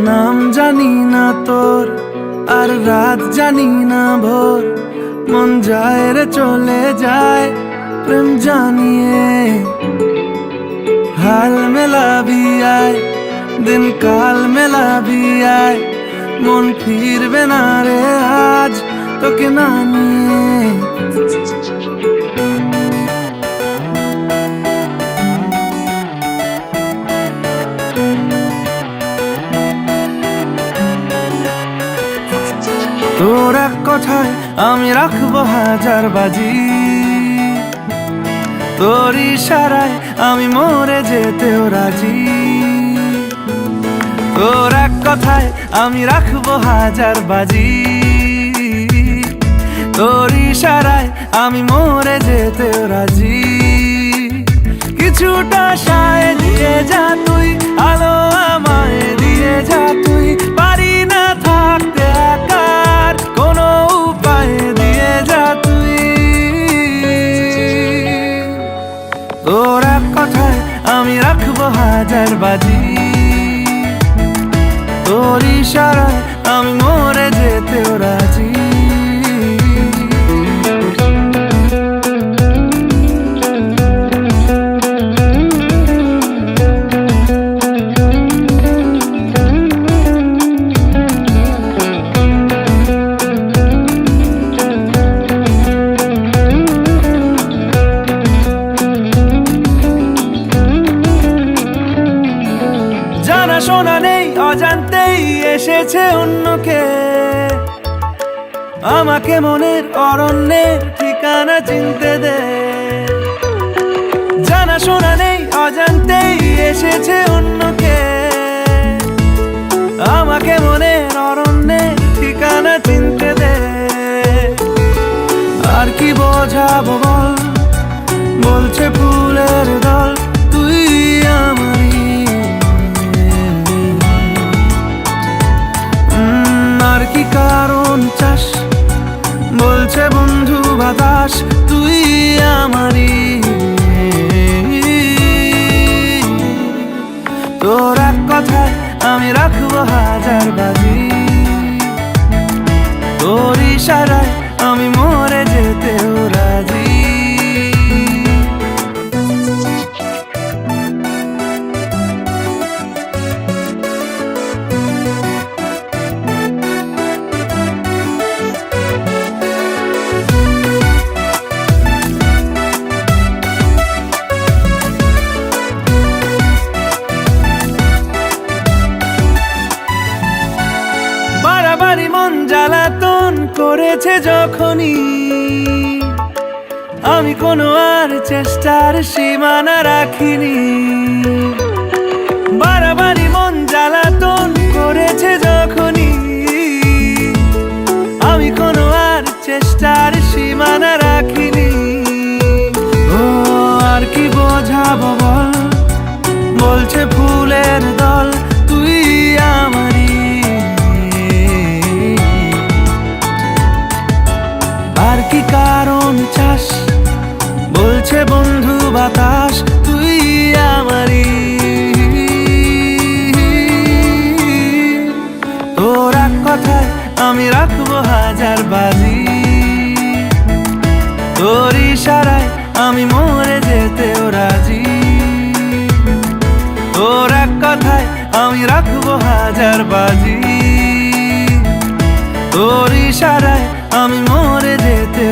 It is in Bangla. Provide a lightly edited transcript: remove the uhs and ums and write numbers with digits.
নাম জানি না তোর, আর রাত জানি না ভোর, মন যায় রে চলে যায় প্রেম জানিয়ে। হাল মেলাবি আয়, দিন কাল মেলাবি আয়, মন ফিরবে না রে আজ তোকে না নিয়ে। তোর এক কথায় আমি রাখবো হাজার বাজি, তোর ইশারায় আমি মরে যেতেও রাজি। তোর এক কথায় আমি রাখবো হাজার বাজি, তোর ইশারায় আমি মরে যেতেও রাজি। কিছুটা সায় দিয়ে যা তুই, আলো আমায় দিয়ে যা তুই, পারি না থাকতে একার কোনো উপায় দিয়ে যা তুই। তোর এক কথায় আমি রাখবো হাজার বাজি, তোর ইশারায় আমি মরে যেতেও রাজি। জানা শোনা নেই, অজান্তেই এসেছে অন্যকে, আমাকে মনের অরণ্যের ঠিকানা চিনতে দে। জানা শোনা নেই, অজান্তেই এসেছে অন্যকে, আমাকে মনের অরণ্যের ঠিকানা চিনতে দে। আর কি বোঝাবো বল, বলছে ফুলের দল তুই আমারই। আর কি কারণ চাস, বলছে বন্ধু বাতাস তুই আমারই। তোর এক কথায় আমি রাখবো হাজার বাজি, তোর ইশারায় আমি মরে যেতেও রাজি। বাড়াবাড়ি মন জ্বালাতন করেছে যখনই, আমি কোনো আর চেষ্টার সীমানা রাখিনি। বাড়াবাড়ি মন জ্বালাতন করেছে যখনই, আমি কোনো আর চেষ্টার সীমানা রাখিনি। ও আর কি বোঝাবো বল, বলছে ফুলের দল তুই আমারই। আর কি কারণ চাস, বলছে বন্ধু বাতাস তুই আমারই। তোর এক কথায় আমি রাখবো হাজার বাজি, তোর ইশারায় আমি মরে যেতেও রাজি। তোর এক কথায় আমি রাখবো হাজার বাজি, তোর ইশারায় আমি মরে যেতে